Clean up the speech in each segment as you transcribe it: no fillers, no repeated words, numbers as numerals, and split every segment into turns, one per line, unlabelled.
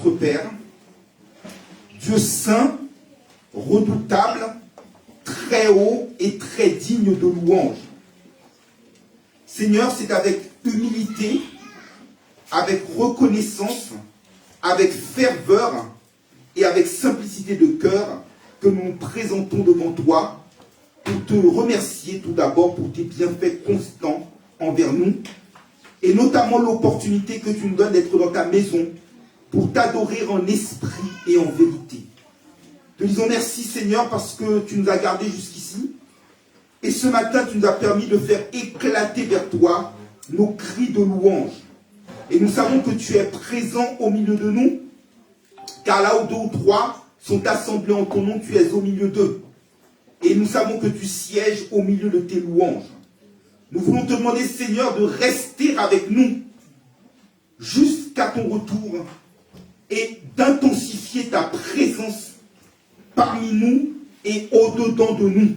notre Père, Dieu saint, redoutable, très haut et très digne de louange. Seigneur, c'est avec humilité, avec reconnaissance, avec ferveur et avec simplicité de cœur que nous nous présentons devant toi pour te remercier tout d'abord pour tes bienfaits constants envers nous et notamment l'opportunité que tu nous donnes d'être dans ta maison pour t'adorer en esprit et en vérité. Te disons merci Seigneur parce que tu nous as gardés jusqu'ici et ce matin tu nous as permis de faire éclater vers toi nos cris de louange. Et nous savons que tu es présent au milieu de nous, car là où 2 ou 3 sont assemblés en ton nom, tu es au milieu d'eux. Et nous savons que tu sièges au milieu de tes louanges. Nous voulons te demander, Seigneur, de rester avec nous jusqu'à ton retour et d'intensifier ta présence parmi nous et au-dedans de nous.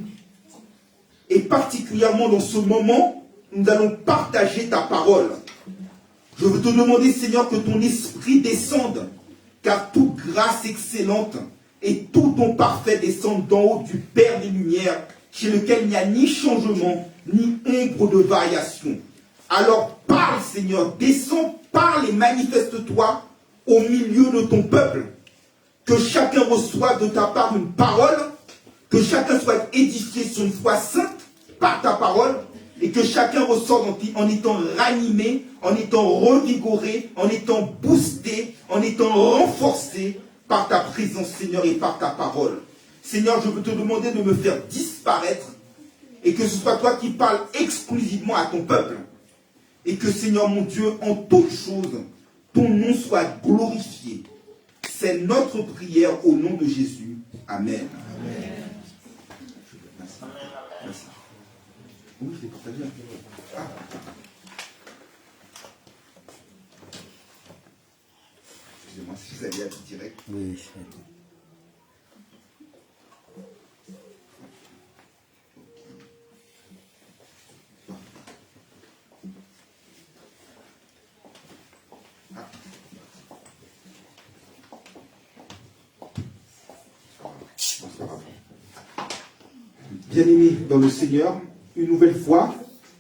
Et particulièrement dans ce moment, nous allons partager ta parole. Je veux te demander, Seigneur, que ton esprit descende, car toute grâce excellente et tout don parfait descendent d'en haut du Père des Lumières, chez lequel il n'y a ni changement, ni ombre de variation. Alors parle, Seigneur, descends, parle et manifeste-toi au milieu de ton peuple. Que chacun reçoive de ta part une parole, que chacun soit édifié sur une foi sainte par ta parole, et que chacun ressorte en étant ranimé, en étant revigoré, en étant boosté, en étant renforcé par ta présence, Seigneur, et par ta parole. Seigneur, je veux te demander de me faire disparaître et que ce soit toi qui parles exclusivement à ton peuple. Et que, Seigneur mon Dieu, en toutes choses, ton nom soit glorifié. C'est notre prière au nom de Jésus. Amen. Amen. Merci. Oui, je l'ai partagé. Ah. Excusez-moi si vous allez aller direct. Oui. Bien-aimés dans le Seigneur, une nouvelle fois,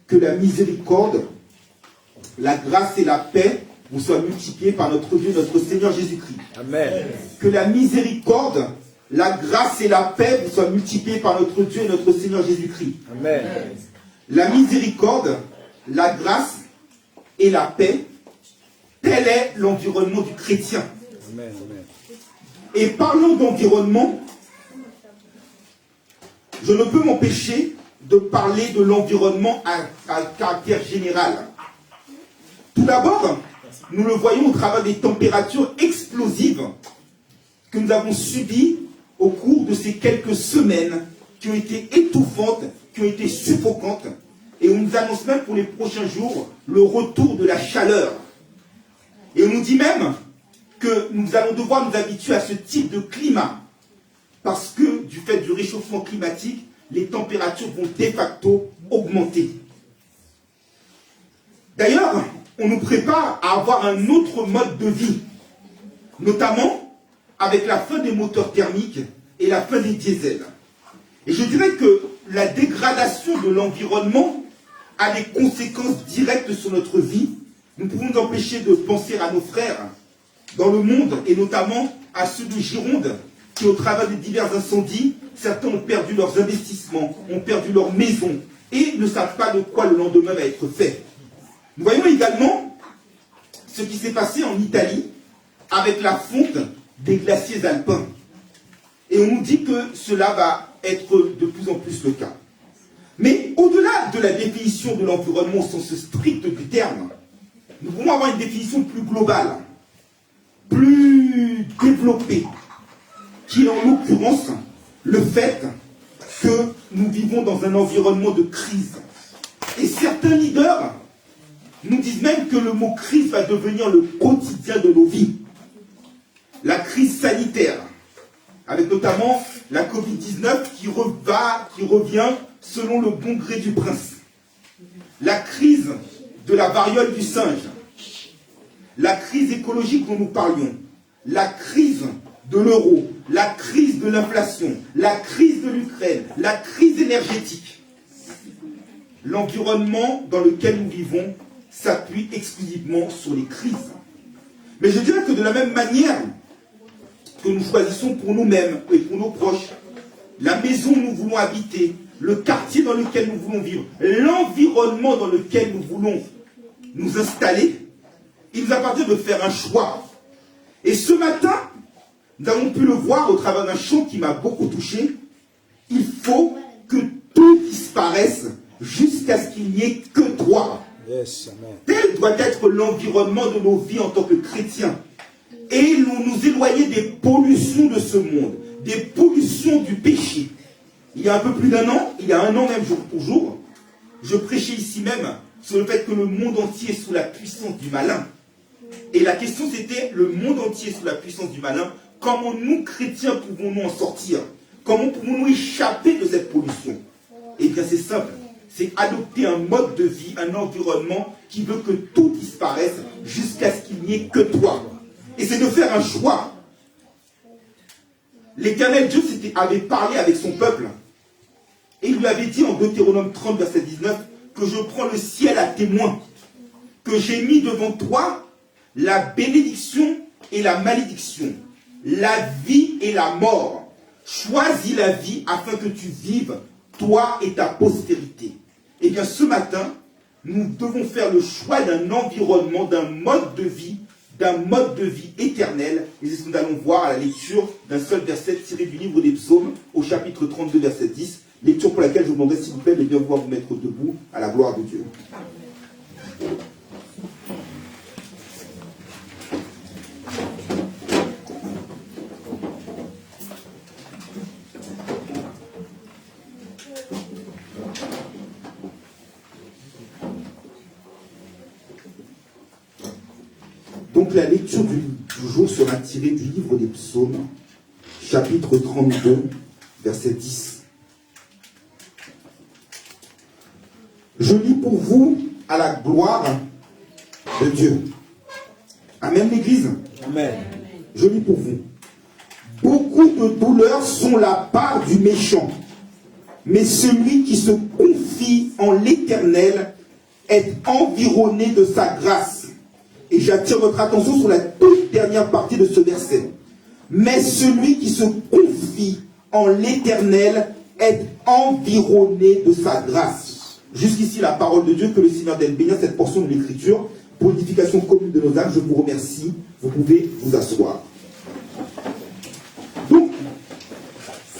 que la miséricorde, la grâce et la paix vous soient multipliées par notre Dieu, notre Seigneur Jésus-Christ. Amen. Que la miséricorde, la grâce et la paix vous soient multipliées par notre Dieu et notre Seigneur Jésus-Christ. Amen. La miséricorde, la grâce et la paix, tel est l'environnement du chrétien. Amen. Et parlons d'environnement, je ne peux m'empêcher de parler de l'environnement à caractère général. Tout d'abord, nous le voyons au travers des températures explosives que nous avons subies au cours de ces quelques semaines qui ont été étouffantes, qui ont été suffocantes, et on nous annonce même pour les prochains jours le retour de la chaleur. Et on nous dit même que nous allons devoir nous habituer à ce type de climat, parce que du fait du réchauffement climatique, les températures vont de facto augmenter. D'ailleurs, on nous prépare à avoir un autre mode de vie, notamment avec la fin des moteurs thermiques et la fin des diesels. Et je dirais que la dégradation de l'environnement a des conséquences directes sur notre vie. Nous pouvons nous empêcher de penser à nos frères dans le monde, et notamment à ceux de Gironde, qui au travers des divers incendies, certains ont perdu leurs investissements, ont perdu leurs maisons, et ne savent pas de quoi le lendemain va être fait. Nous voyons également ce qui s'est passé en Italie avec la fonte des glaciers alpins. Et on nous dit que cela va être de plus en plus le cas. Mais au-delà de la définition de l'environnement au sens strict du terme, nous voulons avoir une définition plus globale, plus développée, qui est en l'occurrence le fait que nous vivons dans un environnement de crise. Et certains leaders nous disent même que le mot crise va devenir le quotidien de nos vies. La crise sanitaire, avec notamment la Covid-19 qui revient selon le bon gré du prince. La crise de la variole du singe. La crise écologique dont nous parlions. la crise de l'euro, la crise de l'inflation, la crise de l'Ukraine, la crise énergétique. L'environnement dans lequel nous vivons s'appuie exclusivement sur les crises. Mais je dirais que de la même manière que nous choisissons pour nous-mêmes et pour nos proches, la maison où nous voulons habiter, le quartier dans lequel nous voulons vivre, l'environnement dans lequel nous voulons nous installer, il nous appartient de faire un choix. Et ce matin, nous avons pu le voir au travers d'un chant qui m'a beaucoup touché. Il faut que tout disparaisse jusqu'à ce qu'il n'y ait que toi.
Yes, amen.
Tel doit être l'environnement de nos vies en tant que chrétiens. Et nous éloigner des pollutions de ce monde, des pollutions du péché. Il y a un peu plus d'un an, il y a un an même jour pour jour, je prêchais ici même sur le fait que le monde entier est sous la puissance du malin. Et la question c'était, le monde entier est sous la puissance du malin, comment nous chrétiens pouvons-nous en sortir? Comment pouvons-nous échapper de cette pollution? Eh bien c'est simple, c'est adopter un mode de vie, un environnement qui veut que tout disparaisse jusqu'à ce qu'il n'y ait que toi. Et c'est de faire un choix. L'Éternel Dieu avait parlé avec son peuple. Et il lui avait dit en Deutéronome 30, verset 19, que je prends le ciel à témoin, que j'ai mis devant toi la bénédiction et la malédiction, la vie et la mort. Choisis la vie afin que tu vives, toi et ta postérité. Eh bien, ce matin, nous devons faire le choix d'un environnement, d'un mode de vie éternel. Et c'est ce que nous allons voir à la lecture d'un seul verset tiré du livre des Psaumes, au chapitre 32, verset 10. Lecture pour laquelle je vous demanderai, s'il vous plaît, de bien pouvoir vous mettre debout à la gloire de Dieu. Donc la lecture du jour sera tirée du livre des Psaumes, chapitre 32, verset 10. Je lis pour vous à la gloire de Dieu. Amen, l'Église.
Amen.
Je lis pour vous. Beaucoup de douleurs sont la part du méchant, mais celui qui se confie en l'Éternel est environné de sa grâce. Et j'attire votre attention sur la toute dernière partie de ce verset. Mais celui qui se confie en l'Éternel est environné de sa grâce. Jusqu'ici, la parole de Dieu, que le Seigneur donne bénir cette portion de l'Écriture pour l'édification commune de nos âmes. Je vous remercie. Vous pouvez vous asseoir. Donc,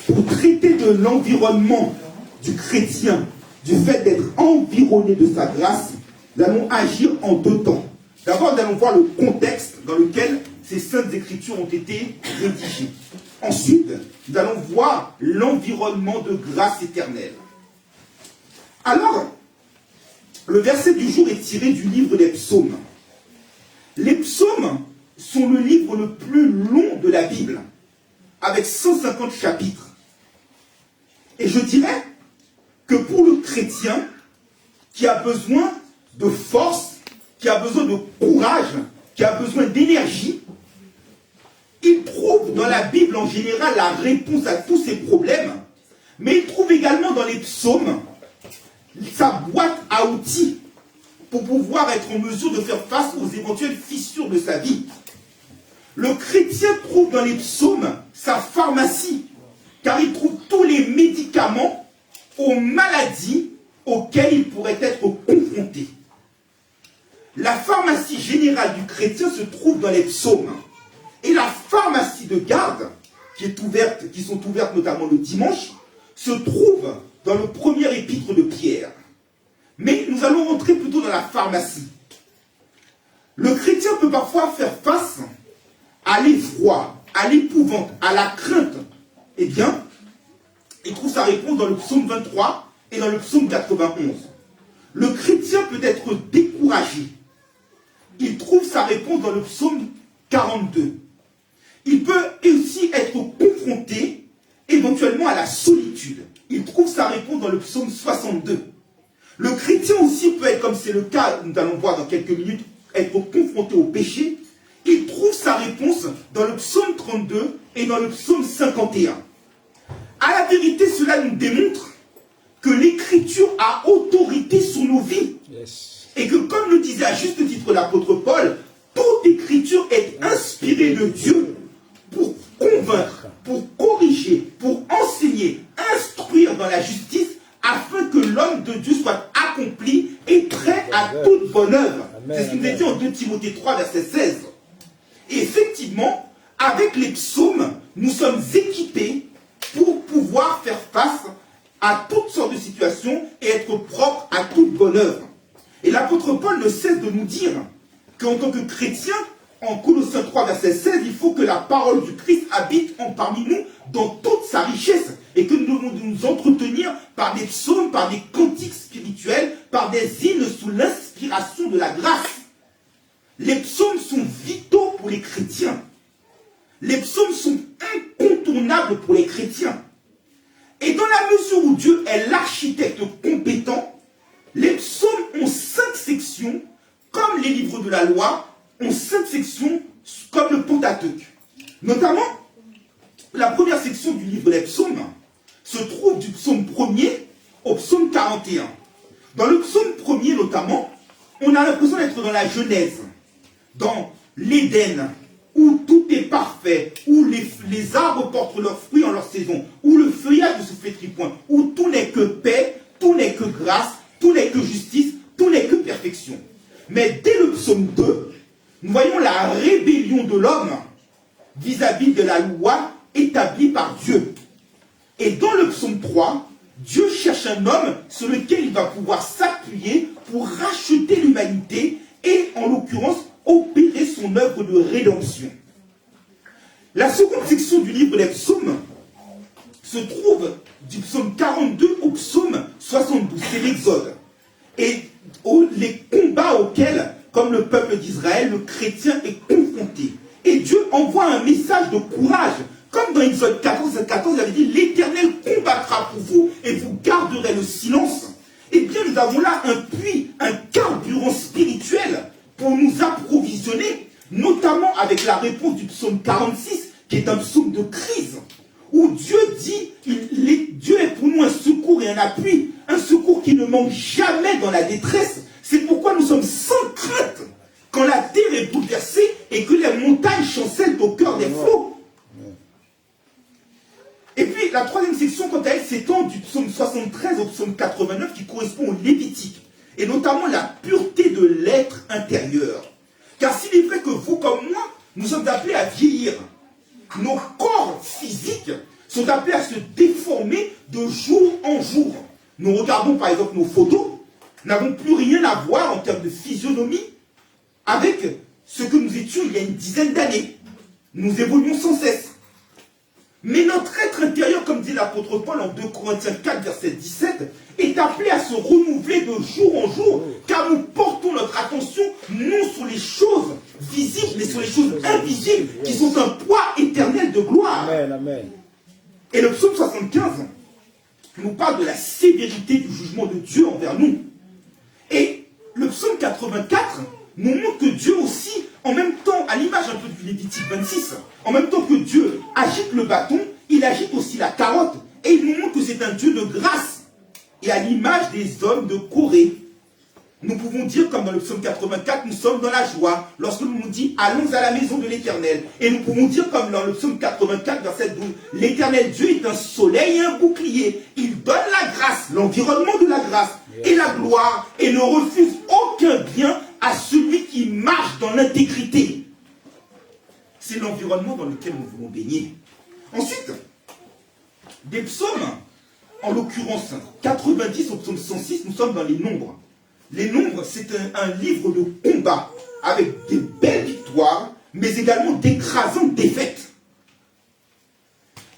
pour traiter de l'environnement du chrétien, du fait d'être environné de sa grâce, nous allons agir en deux temps. D'abord, nous allons voir le contexte dans lequel ces saintes écritures ont été rédigées. Ensuite, nous allons voir l'environnement de grâce éternelle. Alors, le verset du jour est tiré du livre des Psaumes. Les Psaumes sont le livre le plus long de la Bible, avec 150 chapitres. Et je dirais que pour le chrétien qui a besoin de force, qui a besoin de courage, qui a besoin d'énergie, il trouve dans la Bible en général la réponse à tous ses problèmes, mais il trouve également dans les psaumes sa boîte à outils pour pouvoir être en mesure de faire face aux éventuelles fissures de sa vie. Le chrétien trouve dans les psaumes sa pharmacie, car il trouve tous les médicaments aux maladies auxquelles il pourrait être confronté. La pharmacie générale du chrétien se trouve dans les psaumes. Et la pharmacie de garde, qui sont ouvertes notamment le dimanche, se trouve dans le premier épître de Pierre. Mais nous allons rentrer plutôt dans la pharmacie. Le chrétien peut parfois faire face à l'effroi, à l'épouvante, à la crainte. Eh bien, il trouve sa réponse dans le psaume 23 et dans le psaume 91. Le chrétien peut être découragé. Il trouve sa réponse dans le psaume 42. Il peut aussi être confronté éventuellement à la solitude. Il trouve sa réponse dans le psaume 62. Le chrétien aussi peut être, comme c'est le cas, nous allons voir dans quelques minutes, être confronté au péché. Il trouve sa sa réponse dans le psaume 32 et dans le psaume 51. À la vérité, cela nous démontre que l'écriture a autorité sur nos vies. Yes. Et que, comme le disait à juste titre l'apôtre Paul, toute écriture est inspirée de Dieu pour convaincre, pour corriger, pour enseigner, instruire dans la justice, afin que l'homme de Dieu soit accompli et prêt à toute bonne œuvre. C'est ce qu'il nous est dit en 2 Timothée 3, verset 16. Et effectivement, avec les psaumes, nous sommes équipés pour pouvoir faire face à toutes sortes de situations et être propres à toute bonne œuvre. Et l'apôtre Paul ne cesse de nous dire qu'en tant que chrétien, en Colossiens 3, verset 16, il faut que la parole du Christ habite parmi nous dans toute sa richesse et que nous devons nous entretenir par des psaumes, par des cantiques spirituels, par des hymnes sous l'inspiration de la grâce. Les psaumes sont vitaux pour les chrétiens. Les psaumes sont incontournables pour les chrétiens. Et dans la mesure où Dieu est l'architecte compétent, les psaumes ont 5 sections, comme les livres de la loi ont 5 sections, comme le Pentateuque. Notamment, la première section du livre des psaumes se trouve du psaume 1er au psaume 41. Dans le psaume 1er notamment, on a l'impression d'être dans la Genèse, dans l'Éden, où tout est parfait, où les arbres portent leurs fruits en leur saison, où le feuillage ne se flétrit point, où tout n'est que paix, tout n'est que grâce, tout n'est que justice, tout n'est que perfection. Mais dès le psaume 2, nous voyons la rébellion de l'homme vis-à-vis de la loi établie par Dieu. Et dans le psaume 3, Dieu cherche un homme sur lequel il va pouvoir s'appuyer pour racheter l'humanité et, en l'occurrence, opérer son œuvre de rédemption. La seconde section du livre des psaumes se trouve du psaume 42 au psaume 72, c'est l'Exode. Et les combats auxquels, comme le peuple d'Israël, le chrétien est confronté. Et Dieu envoie un message de courage. Comme dans Exode 14, il avait dit, l'Éternel combattra pour vous et vous garderez le silence. Eh bien, nous avons là un puits, un carburant spirituel pour nous approvisionner, notamment avec la réponse du psaume 46, qui est un psaume de crise, où Dieu dit, Dieu est pour nous un secours et un appui, un secours qui ne manque jamais dans la détresse. C'est pourquoi nous sommes sans crainte quand la terre est bouleversée et que les montagnes chancellent au cœur des flots. Et puis, la troisième section, quant à elle, s'étend du psaume 73 au psaume 89, qui correspond au Lévitique, et notamment la pureté de l'être intérieur. Car s'il est vrai que vous, comme moi, nous sommes appelés à vieillir, nos corps physiques sont appelés à se déformer de jour en jour. Nous regardons par exemple nos photos, n'avons plus rien à voir en termes de physionomie avec ce que nous étions il y a une dizaine d'années. Nous évoluons sans cesse. Mais notre être intérieur, comme dit l'apôtre Paul en 2 Corinthiens 4, verset 17, est appelé à se renouveler de jour en jour, car nous portons notre attention non sur les choses visibles, mais sur les choses invisibles, qui sont un poids éternel de gloire.
Amen, amen.
Et le psaume 75 nous parle de la sévérité du jugement de Dieu envers nous. Et le psaume 84 nous montre que Dieu aussi, en même temps, à l'image un peu du Lévitique 26, en même temps que Dieu agite le bâton, il agite aussi la carotte. Et il nous montre que c'est un Dieu de grâce. Et à l'image des hommes de Corée, nous pouvons dire, comme dans le psaume 84, nous sommes dans la joie, lorsque nous nous dit, allons à la maison de l'Éternel. Et nous pouvons dire, comme dans le psaume 84, verset 12, l'Éternel Dieu est un soleil et un bouclier. Il donne la grâce, l'environnement de la grâce, et la gloire, et ne refuse aucun bien à celui qui marche dans l'intégrité. C'est l'environnement dans lequel nous voulons baigner. Ensuite, des psaumes, en l'occurrence 90 au psaume 106, nous sommes dans les nombres. Les nombres, c'est un livre de combat, avec des belles victoires, mais également d'écrasantes défaites.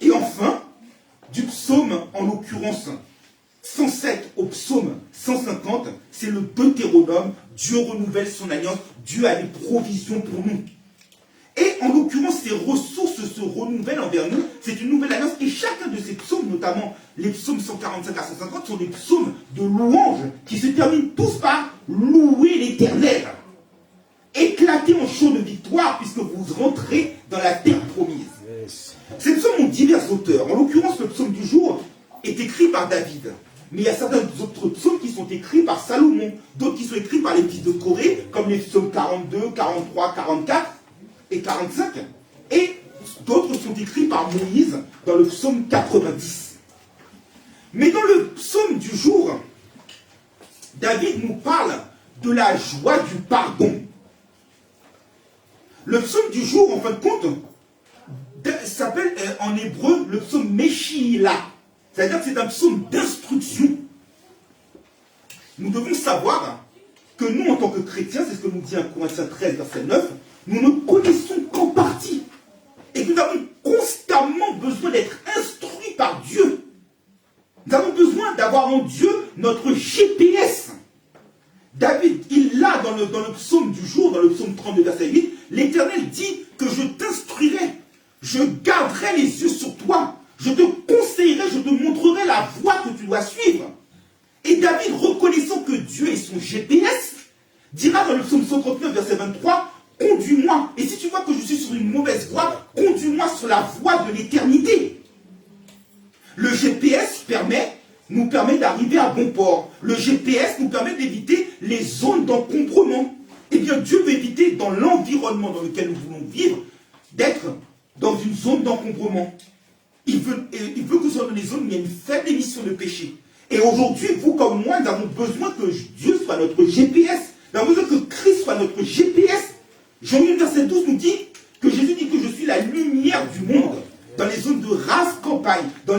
Et enfin, du psaume, en l'occurrence 107 au psaume 150, c'est le Deutéronome. Dieu renouvelle son alliance, Dieu a des provisions pour nous. Et en l'occurrence, ces ressources se renouvellent envers nous. C'est une nouvelle alliance. Et chacun de ces psaumes, notamment les psaumes 145 à 150, sont des psaumes de louanges qui se terminent tous par louer l'Éternel. Éclater en chant de victoire. victoire puisque vous rentrez dans la terre promise. Ces psaumes ont divers auteurs. En l'occurrence, le psaume du jour est écrit par David. Mais il y a certains autres psaumes qui sont écrits par Salomon, d'autres qui sont écrits par les fils de Corée, comme les psaumes 42, 43, 44 et 45. Et d'autres sont écrits par Moïse dans le psaume 90. Mais dans le psaume du jour, David nous parle de la joie du pardon. Le psaume du jour, en fin de compte, s'appelle en hébreu le psaume Meshila. C'est-à-dire que c'est un psaume d'instruction. Nous devons savoir que nous, en tant que chrétiens, c'est ce que nous dit 1 Corinthiens 13, verset 9, nous ne connaissons qu'en partie. Et que nous avons constamment besoin d'être instruits par Dieu. Nous avons besoin d'avoir en Dieu notre GPS. David, il l'a dans le psaume du jour, dans le psaume 32, verset 8, l'Éternel dit que je t'instruirai, je garderai les yeux sur toi, je te conseillerai, je te montrerai la voie que tu dois suivre. Et David, reconnaissant que Dieu est son GPS, dira dans le psaume 139, verset 23, conduis-moi. Et si tu vois que je suis sur une mauvaise voie, conduis-moi sur la voie de l'éternité. Le GPS nous permet d'arriver à bon port. Le GPS nous permet d'éviter les zones d'encombrement. Eh bien, Dieu veut éviter dans l'environnement dans lequel nous voulons vivre, d'être dans une zone d'encombrement. Il veut que ce soit dans les zones où il y a une faible émission de péché. Et aujourd'hui, vous comme moi, nous avons besoin que Dieu soit notre GPS. Nous avons besoin que Christ soit notre GPS. Jean 1, verset 12 nous dit que Jésus dit que je suis la lumière du monde. Dans les zones de race campagne, dans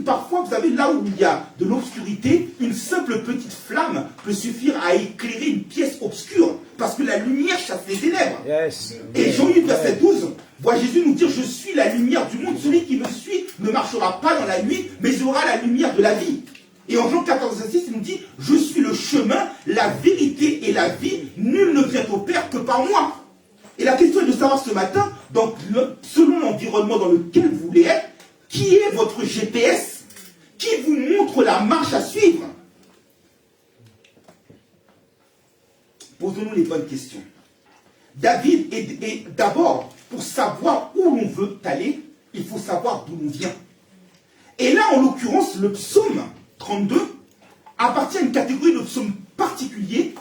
parfois, vous savez, là où il y a de l'obscurité, une simple petite flamme peut suffire à éclairer une pièce obscure, parce que la lumière chasse les ténèbres. Yes. Et Jean 8, verset 12, voit Jésus nous dire, je suis la lumière du monde, celui qui me suit ne marchera pas dans la nuit, mais il aura la lumière de la vie. Et en Jean 14, verset 6, il nous dit, je suis le chemin, la vérité et la vie, nul ne vient au Père que par moi. Et la question est de savoir ce matin, donc, selon l'environnement dans lequel vous voulez être, qui est votre GPS? Qui vous montre la marche à suivre? Posons-nous les bonnes questions. David est d'abord, pour savoir où l'on veut aller, il faut savoir d'où l'on vient. Et là, en l'occurrence, le psaume 32 appartient à une catégorie de psaumes particuliers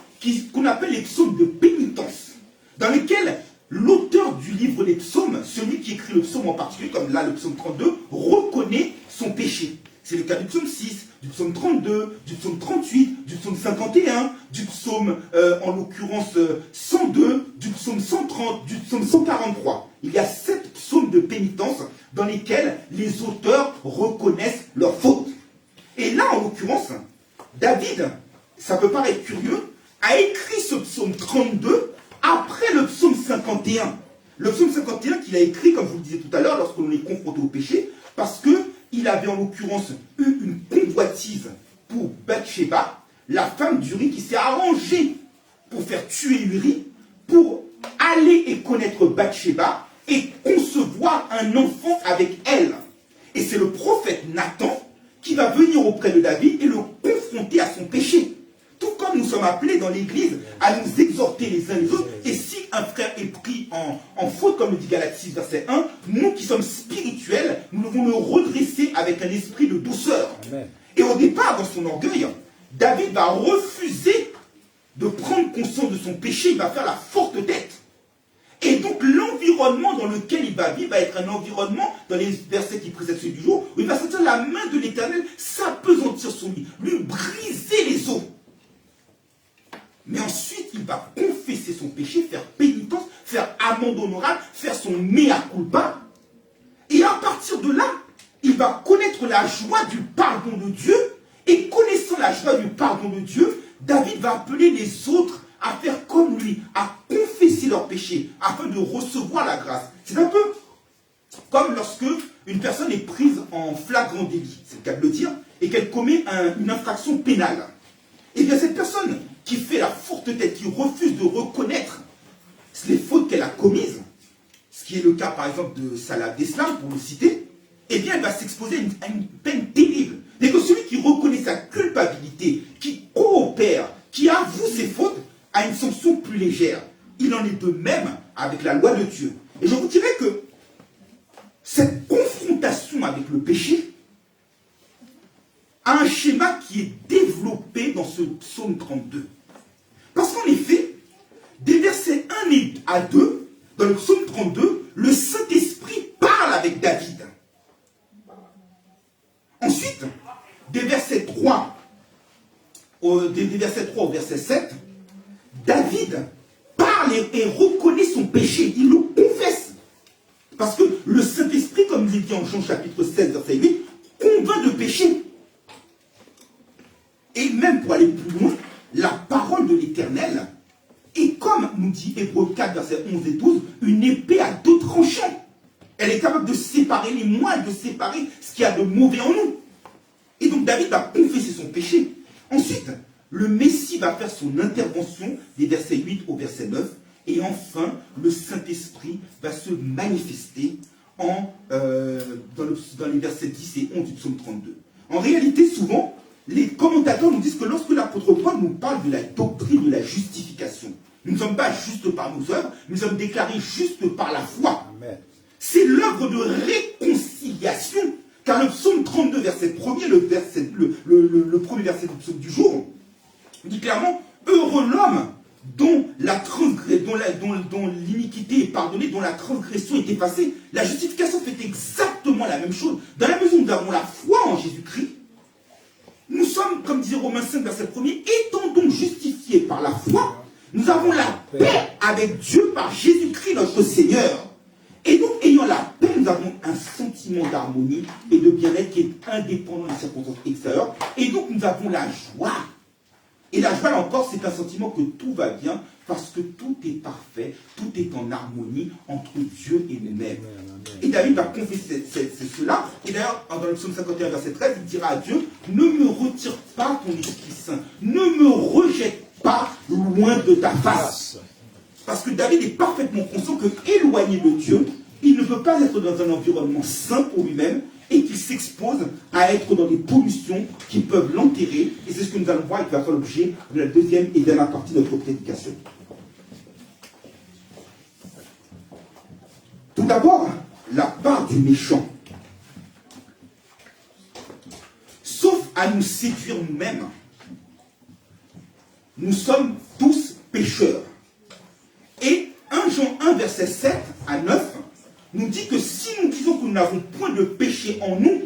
qu'on appelle les psaumes de pénitence, dans lesquels l'auteur du livre des psaumes, celui qui écrit le psaume en particulier, comme là le psaume 32, reconnaît son péché. C'est le cas du psaume 6, du psaume 32, du psaume 38, du psaume 51, du psaume, en l'occurrence, 102, du psaume 130, du psaume 143. Il y a 7 psaumes de pénitence dans lesquels les auteurs reconnaissent leurs fautes. Et là, en l'occurrence, David, ça peut paraître curieux, a écrit ce psaume 32 après le psaume 51. Le psaume 51 qu'il a écrit, comme je vous le disais tout à l'heure, lorsque l'on est confronté au péché, parce qu'il avait en l'occurrence eu une convoitise pour Bathsheba, la femme d'Uri, qui s'est arrangée pour faire tuer Uri, pour aller et connaître Bathsheba et concevoir un enfant avec elle. Et c'est le prophète Nathan qui va venir auprès de David et le confronter à son péché. Tout comme nous sommes appelés dans l'Église à nous exhorter les uns les autres. Et si un frère est pris en faute, comme le dit Galates 6, verset 1, nous qui sommes spirituels, nous devons le redresser avec un esprit de douceur. Amen. Et au départ, dans son orgueil, David va refuser de prendre conscience de son péché. Il va faire la forte tête. Et donc l'environnement dans lequel il va vivre va être un environnement, dans les versets qui précèdent celui du jour, où il va sentir la main de l'Éternel s'apesantir sur lui briser les os. Mais ensuite, il va confesser son péché, faire pénitence, faire amende honorable, faire son mea culpa. Et à partir de là, il va connaître la joie du pardon de Dieu. Et connaissant la joie du pardon de Dieu, David va appeler les autres à faire comme lui, à confesser leurs péchés, afin de recevoir la grâce. C'est un peu comme lorsque une personne est prise en flagrant délit, c'est le cas de le dire, et qu'elle commet une infraction pénale. Et bien cette personne qui fait la forte tête, qui refuse de reconnaître les fautes qu'elle a commises, ce qui est le cas par exemple de Salah Abdeslam, pour le citer, eh bien elle va s'exposer à une peine terrible. Et que celui qui reconnaît sa culpabilité, qui coopère, qui avoue ses fautes, a une sanction plus légère. il en est de même avec la loi de Dieu. Et je vous dirais que cette confrontation avec le péché a un schéma qui est développé dans ce psaume 32. Parce qu'en effet, des versets 1 à 2, dans le psaume 32, le Saint-Esprit parle avec David. Ensuite, des versets 3 au verset 7, David parle et reconnaît son péché. Il le confesse. Parce que le Saint-Esprit, comme il est dit en Jean chapitre 16, verset 8, convainc de péché. Et même pour aller plus loin, la parole de l'Éternel est, comme nous dit Hébreux 4, versets 11 et 12, une épée à deux tranchants. Elle est capable de séparer les moines, de séparer ce qu'il y a de mauvais en nous. Et donc David va confesser son péché. Ensuite, le Messie va faire son intervention des versets 8 au verset 9. Et enfin, le Saint-Esprit va se manifester dans les versets 10 et 11 du psaume 32. En réalité, souvent, les commentateurs nous disent que lorsque l'apôtre Paul nous parle de la doctrine de la justification, nous ne sommes pas justes par nos œuvres, nous sommes déclarés justes par la foi. C'est l'œuvre de réconciliation. Car le psaume 32, verset 1er, le premier verset du psaume du jour, dit clairement, heureux l'homme dont l'iniquité est pardonnée, dont la transgression est effacée. La justification fait exactement la même chose. Dans la mesure où nous avons la foi en Jésus-Christ, nous sommes, comme disait Romains 5, verset 1er, étant donc justifiés par la foi, nous avons la paix avec Dieu par Jésus-Christ notre Seigneur. Et donc, ayant la paix, nous avons un sentiment d'harmonie et de bien-être qui est indépendant des circonstances extérieures. Et donc, nous avons la joie. Et la joie, là encore, c'est un sentiment que tout va bien parce que tout est parfait, tout est en harmonie entre Dieu et nous-mêmes. Et David va confesser cela. Et d'ailleurs, dans le psaume 51, verset 13, il dira à Dieu, ne me retire pas ton Esprit Saint, ne me rejette pas loin de ta face. Parce que David est parfaitement conscient que, éloigné de Dieu, il ne peut pas être dans un environnement sain pour lui-même et qu'il s'expose à être dans des pollutions qui peuvent l'enterrer. Et c'est ce que nous allons voir et qui va faire l'objet de la deuxième et dernière partie de notre prédication. Tout d'abord, la part du méchant. Sauf à nous séduire nous-mêmes, nous sommes tous pécheurs. Et 1 Jean 1, verset 7 à 9, nous dit que si nous disons que nous n'avons point de péché en nous,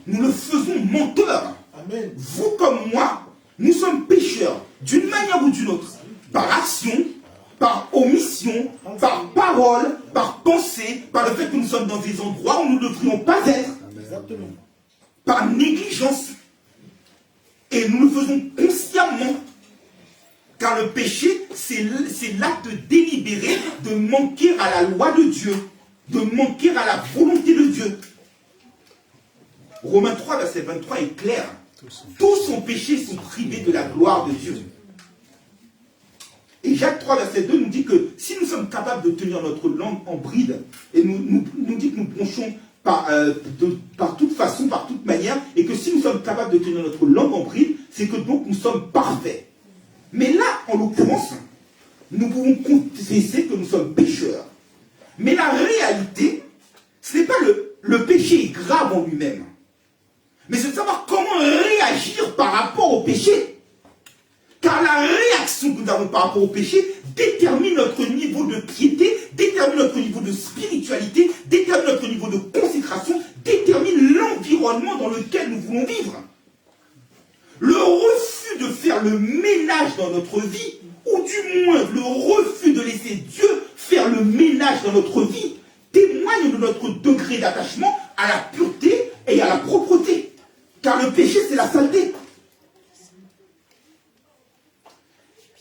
nous le faisons menteur. Amen. Vous comme moi, nous sommes pécheurs d'une manière ou d'une autre, par action, par omission, par parole, par pensée, par le fait que nous sommes dans des endroits où nous ne devrions pas être, Amen. Par négligence. Et nous le faisons consciemment. Car le péché, c'est l'acte délibéré de manquer à la loi de Dieu, de manquer à la volonté de Dieu. Romains 3, verset 23 est clair. Tous sont péchés, sont privés de la gloire de Dieu. Et Jacques 3, verset 2 nous dit que si nous sommes capables de tenir notre langue en bride, et nous dit que nous bronchons par toute façon, par toute manière, et que si nous sommes capables de tenir notre langue en bride, c'est que donc nous sommes parfaits. Mais là, en l'occurrence, nous pouvons confesser que nous sommes pécheurs. Mais la réalité, ce n'est pas le péché est grave en lui-même. Mais c'est de savoir comment réagir par rapport au péché. Car la réaction que nous avons par rapport au péché détermine notre niveau de piété, détermine notre niveau de spiritualité, détermine notre niveau de consécration, détermine l'environnement dans lequel nous voulons vivre. Le refus de faire le ménage dans notre vie, ou du moins le refus de laisser Dieu faire le ménage dans notre vie, témoigne de notre degré d'attachement à la pureté et à la propreté. Car le péché, c'est la saleté.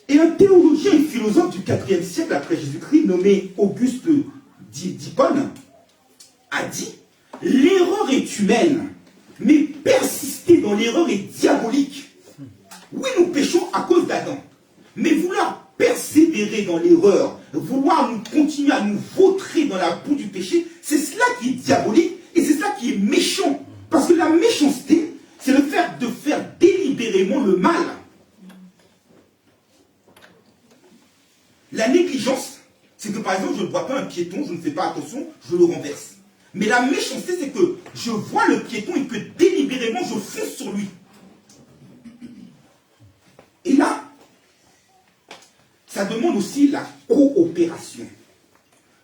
Et un théologien et philosophe du IVe siècle après Jésus-Christ, nommé Auguste d'Hippone, a dit « L'erreur est humaine, mais persister dans l'erreur est diabolique. Oui, nous péchons à cause d'Adam, mais vouloir persévérer dans l'erreur, vouloir nous continuer à nous vautrer dans la boue du péché, c'est cela qui est diabolique et c'est cela qui est méchant. Parce que la méchanceté, c'est le fait de faire délibérément le mal. La négligence, piéton, je ne fais pas attention, je le renverse. Mais la méchanceté, c'est que je vois le piéton et que délibérément, je fonce sur lui. Et là, ça demande aussi la coopération.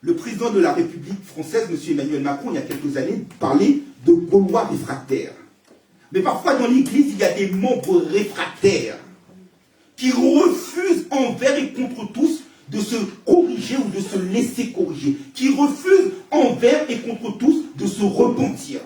Le président de la République française, M. Emmanuel Macron, il y a quelques années, parlait de Gaulois réfractaires. Mais parfois, dans l'Église, il y a des membres réfractaires qui refusent envers et contre tous de se corriger ou de se laisser corriger, qui refusent envers et contre tous de se repentir.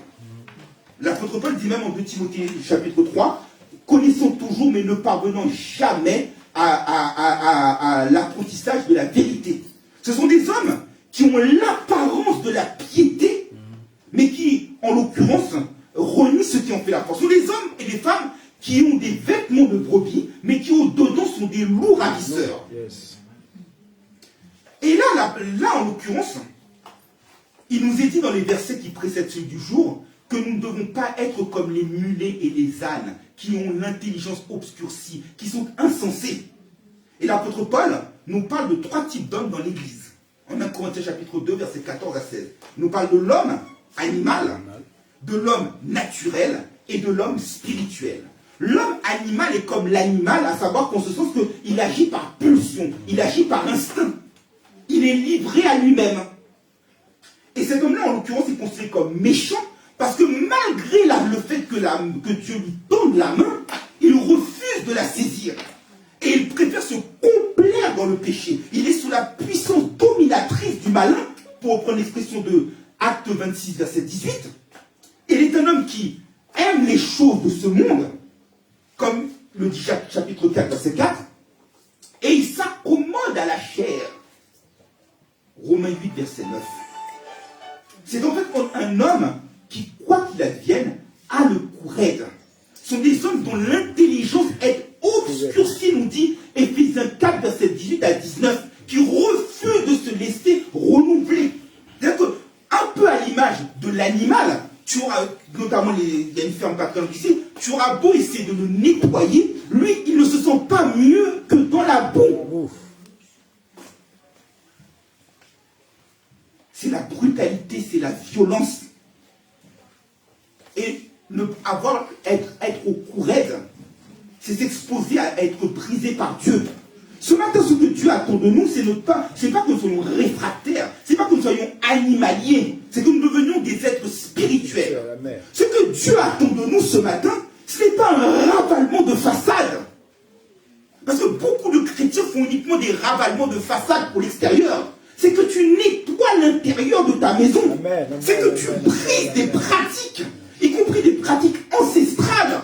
L'apôtre Paul dit même en 2 Timothée chapitre 3, connaissons toujours mais ne parvenons jamais à l'apprentissage de la vérité. Ce sont des hommes qui ont l'apparence de la piété, mais qui, en l'occurrence, renient ceux qui ont fait la force. Ce sont des hommes et des femmes qui ont des vêtements de brebis, mais qui au-dedans sont des loups ravisseurs. Et là, en l'occurrence, il nous est dit dans les versets qui précèdent celui du jour que nous ne devons pas être comme les mulets et les ânes qui ont l'intelligence obscurcie, qui sont insensés. Et l'apôtre Paul nous parle de 3 types d'hommes dans l'Église. En 1 Corinthiens chapitre 2, versets 14 à 16. Il nous parle de l'homme animal, de l'homme naturel et de l'homme spirituel. L'homme animal est comme l'animal, à savoir qu'en ce sens qu'il agit par pulsion, il agit par instinct. Il est livré à lui-même. Et cet homme-là, en l'occurrence, est considéré comme méchant, parce que malgré le fait que Dieu lui tende la main, il refuse de la saisir. Et il préfère se complaire dans le péché. Il est sous la puissance dominatrice du malin, pour reprendre l'expression de Acte 26, verset 18. Et il est un homme qui aime les choses de ce monde, comme le dit chapitre 4, verset 4, et il s'accommode à la chair. Romains 8, verset 9. C'est en fait un homme qui, quoi qu'il advienne, a le cou raide. Ce sont des hommes dont l'intelligence est obscurcie, nous dit Éphésiens 4, verset 18 à 19, qui refusent de se laisser renouveler. C'est-à-dire qu'un peu à l'image de l'animal, tu auras, notamment il y a une ferme pas très loin d'ici, tu auras beau essayer de le nettoyer, lui, il ne se sent pas mieux que dans la boue. C'est la brutalité, c'est la violence. Et être au cou raide, c'est s'exposer à être brisé par Dieu. Ce matin, ce que Dieu attend de nous, c'est pas que nous soyons réfractaires, c'est pas que nous soyons animaliers, c'est que nous devenions des êtres spirituels. Ce que Dieu attend de nous ce matin, ce n'est pas un ravalement de façade. Parce que beaucoup de chrétiens font uniquement des ravalements de façade pour l'extérieur. C'est que tu nettoies l'intérieur de ta maison. C'est que tu brises des pratiques, y compris des pratiques ancestrales.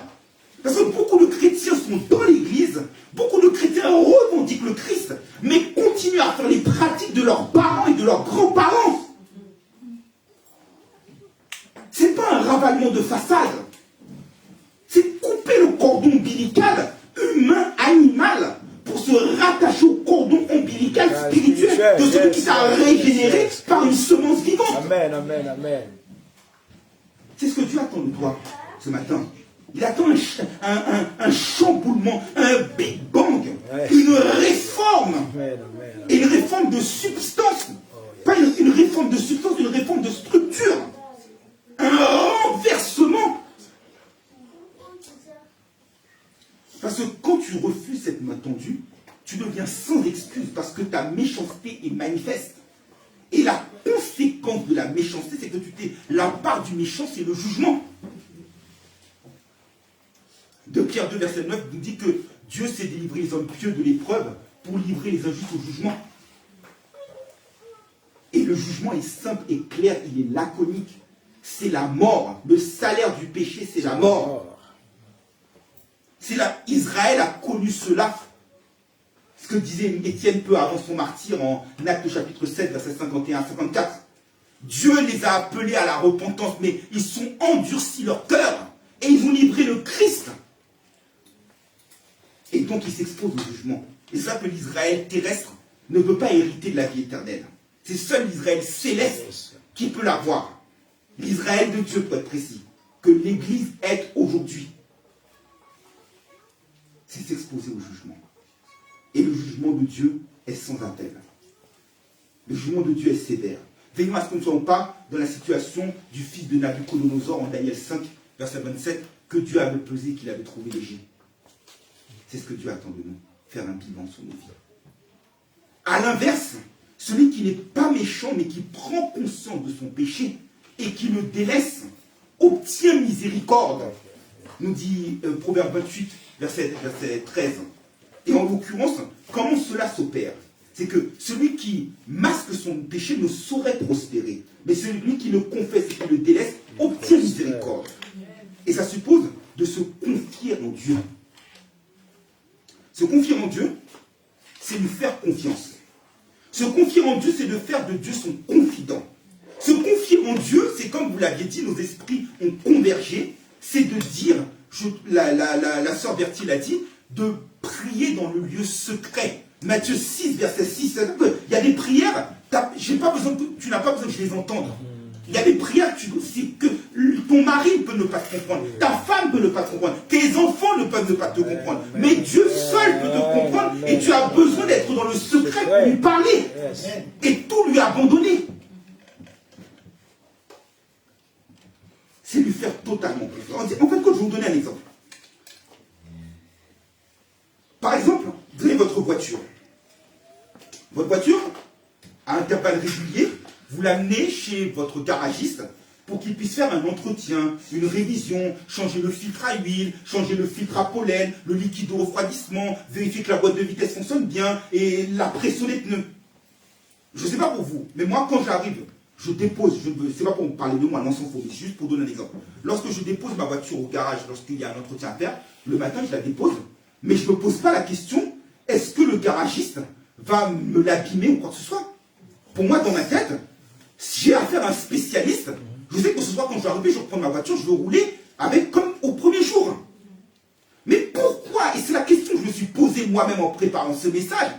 Parce que beaucoup de chrétiens sont dans l'église, beaucoup de chrétiens revendiquent le Christ, mais continuent à faire les pratiques de leurs parents et de leurs grands-parents. C'est pas un ravalement de façade. C'est couper le cordon ombilical humain, animal, pour se rattacher au cordon ombilical spirituel de celui qui s'a régénéré par une semence vivante.
Amen, amen, amen.
C'est ce que Dieu attend de toi ce matin. Il attend un chamboulement, un Big Bang, une réforme.
Amen, amen.
Et une réforme de substance. Pas une réforme de substance, une réforme de structure. Un renversement. Parce que quand tu refuses cette main tendue, tu deviens sans excuse parce que ta méchanceté est manifeste. Et la conséquence de la méchanceté, c'est que la part du méchant, c'est le jugement. De Pierre 2, verset 9, nous dit que Dieu s'est délivré les hommes pieux de l'épreuve pour livrer les injustes au jugement. Et le jugement est simple et clair, il est laconique. C'est la mort. Le salaire du péché, c'est la mort. Israël a connu cela. Ce que disait Étienne peu avant son martyre en Actes chapitre 7, verset 51 à 54. Dieu les a appelés à la repentance, mais ils sont endurcis leur cœur et ils ont livré le Christ. Et donc ils s'exposent au jugement. Et c'est ça que l'Israël terrestre ne peut pas hériter de la vie éternelle. C'est seul l'Israël céleste qui peut l'avoir. L'Israël de Dieu, pour être précis, que l'Église est aujourd'hui. C'est s'exposer au jugement. Et le jugement de Dieu est sans appel. Le jugement de Dieu est sévère. Veillons à ce que nous ne soyons pas dans la situation du fils de Nabuchodonosor en Daniel 5, verset 27, que Dieu avait pesé, qu'il avait trouvé léger. C'est ce que Dieu attend de nous, faire un bilan sur nos vies. À l'inverse, celui qui n'est pas méchant, mais qui prend conscience de son péché et qui le délaisse, obtient miséricorde, nous dit Proverbe 28, verset 13. Et en l'occurrence, comment cela s'opère? C'est que celui qui masque son péché ne saurait prospérer. Mais celui qui le confesse et qui le délaisse obtient miséricorde. Et ça suppose de se confier en Dieu. Se confier en Dieu, c'est lui faire confiance. Se confier en Dieu, c'est de faire de Dieu son confident. Se confier en Dieu, c'est comme vous l'aviez dit, nos esprits ont convergé, c'est de dire, la sœur Bertie l'a dit, de prier dans le lieu secret. Matthieu 6, verset 6, il y a des prières, tu n'as pas besoin que je les entende. Il y a des prières que ton mari peut ne pas te comprendre, ta femme peut ne pas te comprendre, tes enfants ne peuvent ne pas te comprendre, mais Dieu seul peut te comprendre et tu as besoin d'être dans le secret pour lui parler et tout lui abandonner. C'est lui faire totalement confiance. En fait, quand je vais vous donner un exemple. Par exemple, vous avez votre voiture. Votre voiture, à intervalles réguliers, vous l'amenez chez votre garagiste pour qu'il puisse faire un entretien, une révision, changer le filtre à huile, changer le filtre à pollen, le liquide de refroidissement, vérifier que la boîte de vitesse fonctionne bien et la pression des pneus. Je ne sais pas pour vous, mais moi quand j'arrive, je dépose, c'est pas pour parler de moi, non sans faux, mais juste pour donner un exemple. Lorsque je dépose ma voiture au garage, lorsqu'il y a un entretien à faire, le matin je la dépose, mais je ne me pose pas la question, est-ce que le garagiste va me l'abîmer ou quoi que ce soit? Pour moi, dans ma tête, si j'ai affaire à un spécialiste, je sais que ce soir, quand je vais arriver, je vais prendre ma voiture, je vais rouler avec comme au premier jour. Mais pourquoi? Et c'est la question que je me suis posée moi-même en préparant ce message.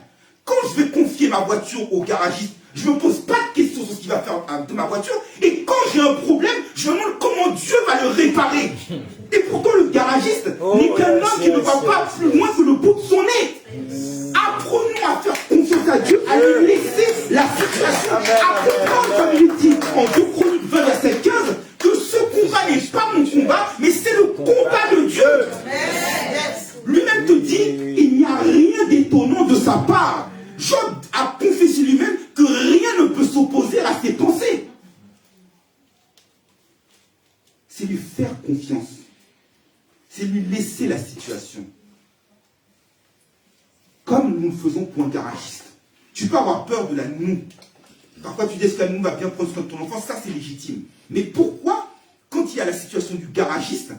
Quand je vais confier ma voiture au garagiste, je ne me pose pas de questions sur ce qu'il va faire de ma voiture. Et quand j'ai un problème, je me demande comment Dieu va le réparer. Et pourtant, le garagiste n'est qu'un homme qui ne va pas plus loin que le bout de son nez. Apprenons à faire confiance à Dieu, à lui laisser la situation, à comprendre, comme il dit en 2 Chroniques 20, verset 15, que ce combat n'est pas mon combat, mais c'est le combat de Dieu. Lui-même te dit, il n'y a rien d'étonnant de sa part. Job a confessé lui-même que rien ne peut s'opposer à ses pensées. C'est lui faire confiance. C'est lui laisser la situation. Comme nous le faisons pour un garagiste. Tu peux avoir peur de la noue. Parfois tu dis que la noue va bien prendre soin de ton enfant, ça c'est légitime. Mais pourquoi, quand il y a la situation du garagiste,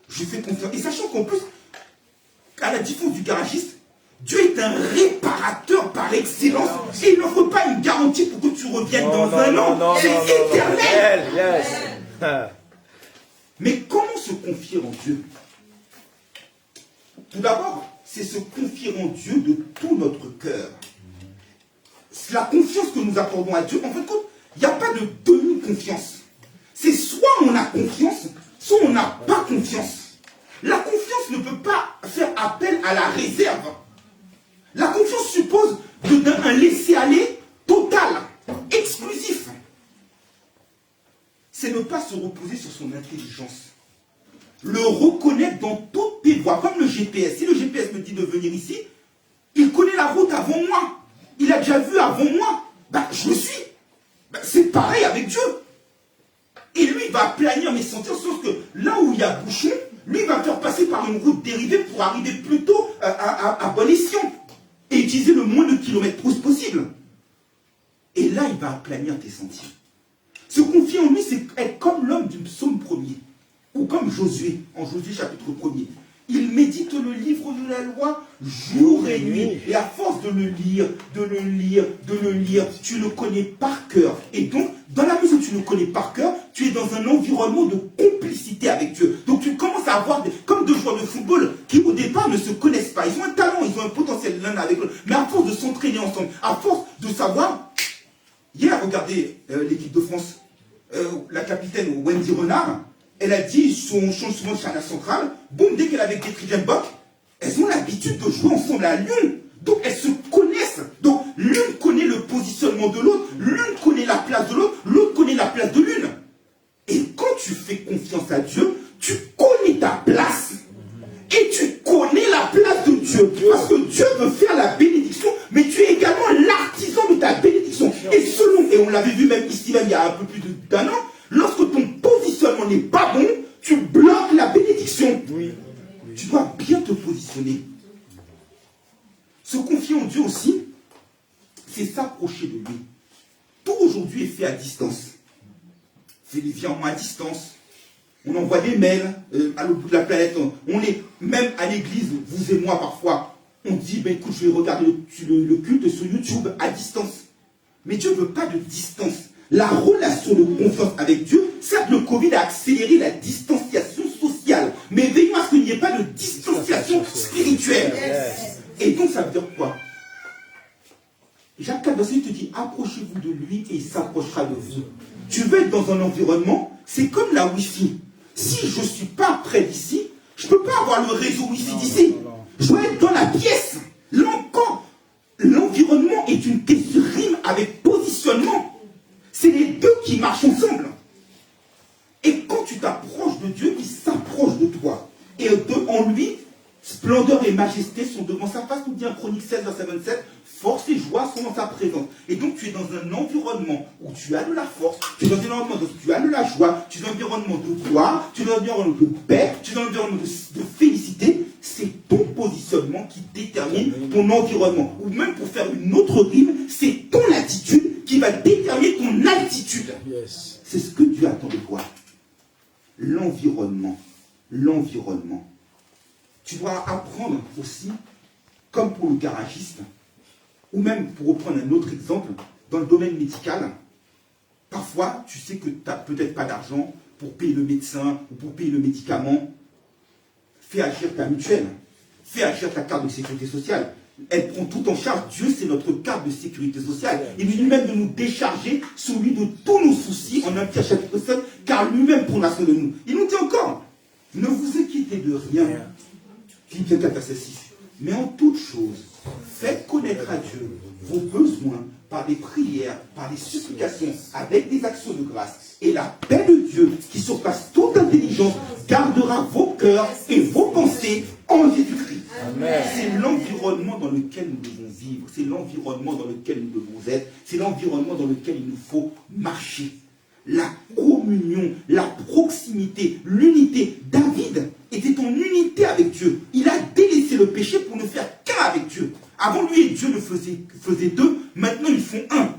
je fais confiance? Et sachant qu'en plus, à la différence du garagiste, Dieu est un réparateur par excellence. Et il n'offre pas une garantie pour que tu reviennes dans un an. C'est éternel. Mais comment se confier en Dieu? Tout d'abord, c'est se confier en Dieu de tout notre cœur. C'est la confiance que nous accordons à Dieu. En fait, il n'y a pas de demi-confiance. C'est soit on a confiance, soit on n'a pas confiance. La confiance ne peut pas faire appel à la réserve. La confiance suppose un laisser-aller total, exclusif. C'est ne pas se reposer sur son intelligence. Le reconnaître dans toutes tes voies, comme le GPS. Si le GPS me dit de venir ici, il connaît la route avant moi. Il a déjà vu avant moi. Je le suis. C'est pareil avec Dieu. Et lui, il va planir mes sentiers, sauf que là où il y a bouchon, lui, il va faire passer par une route dérivée pour arriver plutôt à bon escient. Et utiliser le moins de kilomètres possible. Et là, il va aplanir tes sentiers. Se confier en lui, c'est être comme l'homme du psaume 1er. Ou comme Josué, en Josué chapitre 1er. Il médite le livre de la loi jour et nuit. Et à force de le lire, tu le connais par cœur. Et donc, dans la mesure où tu le connais par cœur, tu es dans un environnement de complicité avec Dieu. Donc tu commences à avoir, comme deux joueurs de football qui au départ ne se connaissent pas. Ils ont un talent, ils ont un potentiel l'un avec l'autre. Mais à force de s'entraîner ensemble, à force de savoir... Hier, regardez l'équipe de France, la capitaine Wendy Renard, elle a dit son changement de charnière centrale, boum, dès qu'elle est avec Getry Gembok, elles ont l'habitude de jouer ensemble à Lyon. Donc elles se connaissent. Donc l'une connaît le positionnement positionnement de l'autre, l'une connaît la place de l'autre, l'autre connaît la place de l'une. Et quand tu fais confiance à Dieu, tu connais ta place. Et tu connais la place de Dieu. Parce que Dieu veut faire la bénédiction, mais tu es également l'artisan de ta bénédiction. Et on l'avait vu même ici, même il y a un peu plus d'un an, lorsque ton positionnement n'est pas bon, tu bloques la bénédiction. Oui. Tu dois bien te positionner. Se confier en Dieu aussi, c'est s'approcher de lui. Tout aujourd'hui est fait à distance. Philippe vient à distance. On envoie des mails à l'autre bout de la planète. On est même à l'église, vous et moi parfois. On dit, ben écoute, je vais regarder le culte sur YouTube à distance. Mais Dieu ne veut pas de distance. La relation de confiance avec Dieu, certes le Covid a accéléré la distanciation sociale. Mais veillons à ce qu'il n'y ait pas de distanciation spirituelle. Et donc ça veut dire quoi? Jacques 4, verset te dit, approchez-vous de lui et il s'approchera de vous. Tu veux être dans un environnement, c'est comme la Wi-Fi. Si je ne suis pas près d'ici, je ne peux pas avoir le réseau Wi-Fi d'ici. Je dois être dans la pièce. Là encore, l'environnement est une question rime avec positionnement. C'est les deux qui marchent ensemble. Et quand tu t'approches de Dieu, il s'approche de toi. Et en lui, splendeur et majesté sont devant sa face, nous dit en Chronique 16, verset 27, force et joie sont dans sa présence. Et donc tu es dans un environnement où tu as de la force, tu es dans un environnement où tu as de la joie, tu es dans un environnement de gloire, tu es dans un environnement de paix, tu es dans un environnement de félicité. C'est ton positionnement qui détermine ton environnement. Ou même pour faire une autre rime, c'est ton attitude qui va déterminer ton altitude. C'est ce que Dieu attend de toi. L'environnement. L'environnement. Tu dois apprendre aussi, comme pour le garagiste, ou même pour reprendre un autre exemple, dans le domaine médical, parfois tu sais que tu n'as peut-être pas d'argent pour payer le médecin ou pour payer le médicament. Fais agir ta mutuelle, fais agir ta carte de sécurité sociale. Elle prend tout en charge. Dieu, c'est notre carte de sécurité sociale. Il dit lui-même de nous décharger sur lui de tous nos soucis en un petit chapitre seul, car lui-même prendra soin de nous. Il nous dit encore, ne vous inquiétez de rien. Philippiens 4, verset 6. Mais en toute chose, faites connaître à Dieu vos besoins par des prières, par des supplications, avec des actions de grâce. Et la paix de Dieu, qui surpasse toute intelligence, gardera vos cœurs et vos pensées en Jésus-Christ. C'est l'environnement dans lequel nous devons vivre. C'est l'environnement dans lequel nous devons être. C'est l'environnement dans lequel il nous faut marcher. La communion, la proximité, l'unité. David était en unité avec Dieu. Il a délaissé le péché pour ne faire qu'un avec Dieu. Avant lui et Dieu le faisaient deux, maintenant ils font un.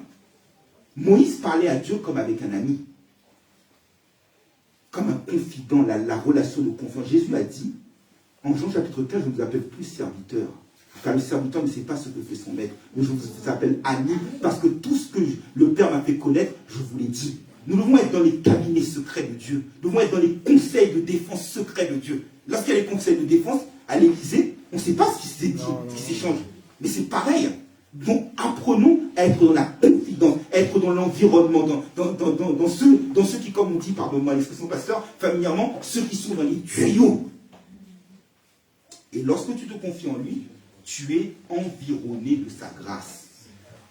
Moïse parlait à Dieu comme avec un ami, comme un confident, la relation de confiance. Jésus a dit, en Jean chapitre 15, je ne vous appelle plus serviteur. Car le serviteur ne sait pas ce que fait son maître. Mais je vous appelle ami, parce que tout ce que le Père m'a fait connaître, je vous l'ai dit. Nous devons être dans les cabinets secrets de Dieu. Nous devons être dans les conseils de défense secrets de Dieu. Lorsqu'il y a les conseils de défense, à l'Élysée, on ne sait pas ce qui s'est dit, ce qui s'échange. Mais c'est pareil. Donc apprenons à être dans la confidence, à être dans l'environnement, dans ceux qui, comme on dit, pardonne-moi l'expression pasteur, familièrement, ceux qui sont dans les tuyaux. Et lorsque tu te confies en lui, tu es environné de sa grâce.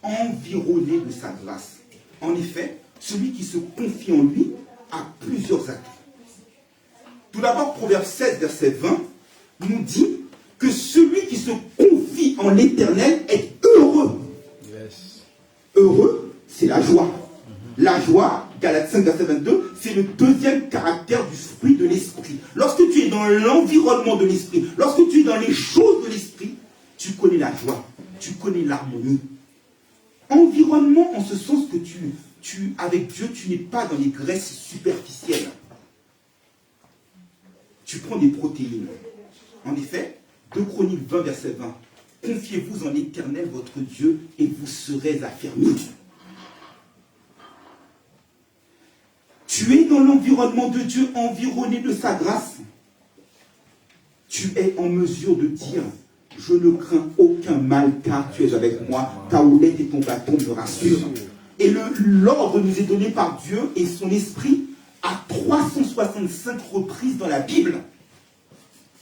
Environné de sa grâce. En effet, celui qui se confie en lui a plusieurs atouts. Tout d'abord, Proverbe 16, verset 20, nous dit que celui qui se confie en l'Éternel est heureux. Yes. Heureux, c'est la joie. La joie, Galates 5, verset 22, c'est le deuxième caractère du fruit de l'esprit. Lorsque tu es dans l'environnement de l'esprit, lorsque tu es dans les choses de l'esprit, tu connais la joie, tu connais l'harmonie. Environnement en ce sens que avec Dieu, tu n'es pas dans les graisses superficielles. Tu prends des protéines. En effet, 2 Chroniques 20, verset 20. Confiez-vous en l'Éternel, votre Dieu, et vous serez affermis. Tu es dans l'environnement de Dieu, environné de sa grâce. Tu es en mesure de dire, je ne crains aucun mal, car tu es avec moi, ta houlette et ton bâton me rassurent. Et l'ordre nous est donné par Dieu et son esprit à 365 reprises dans la Bible.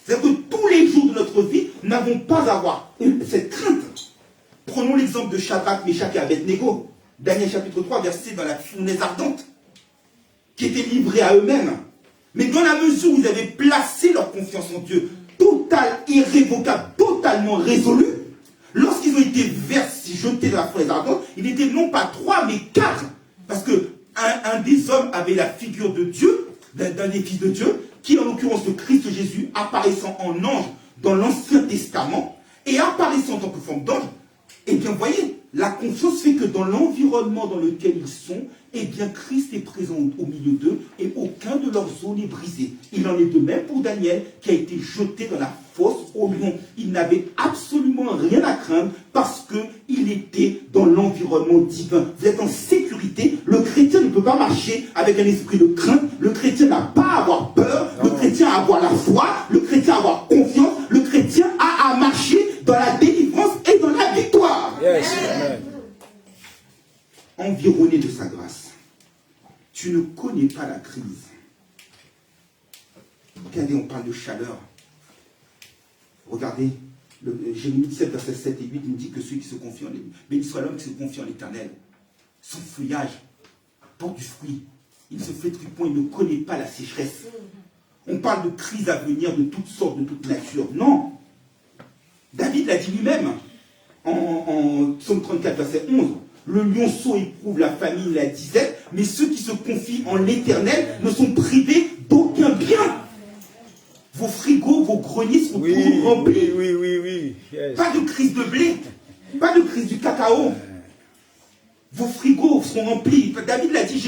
C'est-à-dire que tous les jours de notre vie, nous n'avons pas à avoir cette crainte. Prenons l'exemple de Shadrach, Meshach et Abednego. Daniel chapitre 3, versé dans la fournaise ardente, qui étaient livrés à eux-mêmes. Mais dans la mesure où ils avaient placé leur confiance en Dieu, total, irrévocable, totalement résolu, lorsqu'ils ont été versés, jetés dans la fournaise ardente, ils étaient non pas 3, mais 4. Parce que un des hommes avait la figure de Dieu, d'un des fils de Dieu, qui en l'occurrence le Christ Jésus, apparaissant en ange dans l'Ancien Testament, et apparaissant en tant que forme d'ange. Eh bien, vous voyez, la confiance fait que dans l'environnement dans lequel ils sont, eh bien, Christ est présent au milieu d'eux et aucun de leurs os n'est brisé. Il en est de même pour Daniel qui a été jeté dans la fosse au lion. Il n'avait absolument rien à craindre parce qu'il était dans l'environnement divin. Vous êtes en sécurité. Le chrétien ne peut pas marcher avec un esprit de crainte. Le chrétien n'a pas à avoir peur. Le chrétien a à avoir la foi. Le chrétien a à avoir confiance. Le chrétien a à marcher dans la délivrance et dans la victoire.
Yes.
Environné de sa grâce. Tu ne connais pas la crise. Regardez, on parle de chaleur. Regardez, Jérémie 17, verset 7 et 8, il nous dit que ceux qui se confient en l'Éternel, béni soit l'homme qui se confie en l'Éternel. Son feuillage porte du fruit. Il ne se flétrit point, il ne connaît pas la sécheresse. On parle de crise à venir de toutes sortes, de toute nature. Non. David l'a dit lui-même en Psaume 34, verset 11. Le lionceau éprouve la famine, la disette, mais ceux qui se confient en l'Éternel ne sont privés d'aucun bien. Vos frigos, vos greniers sont toujours remplis.
Oui. Yes.
Pas de crise de blé, pas de crise du cacao. Vos frigos seront remplis. David l'a dit,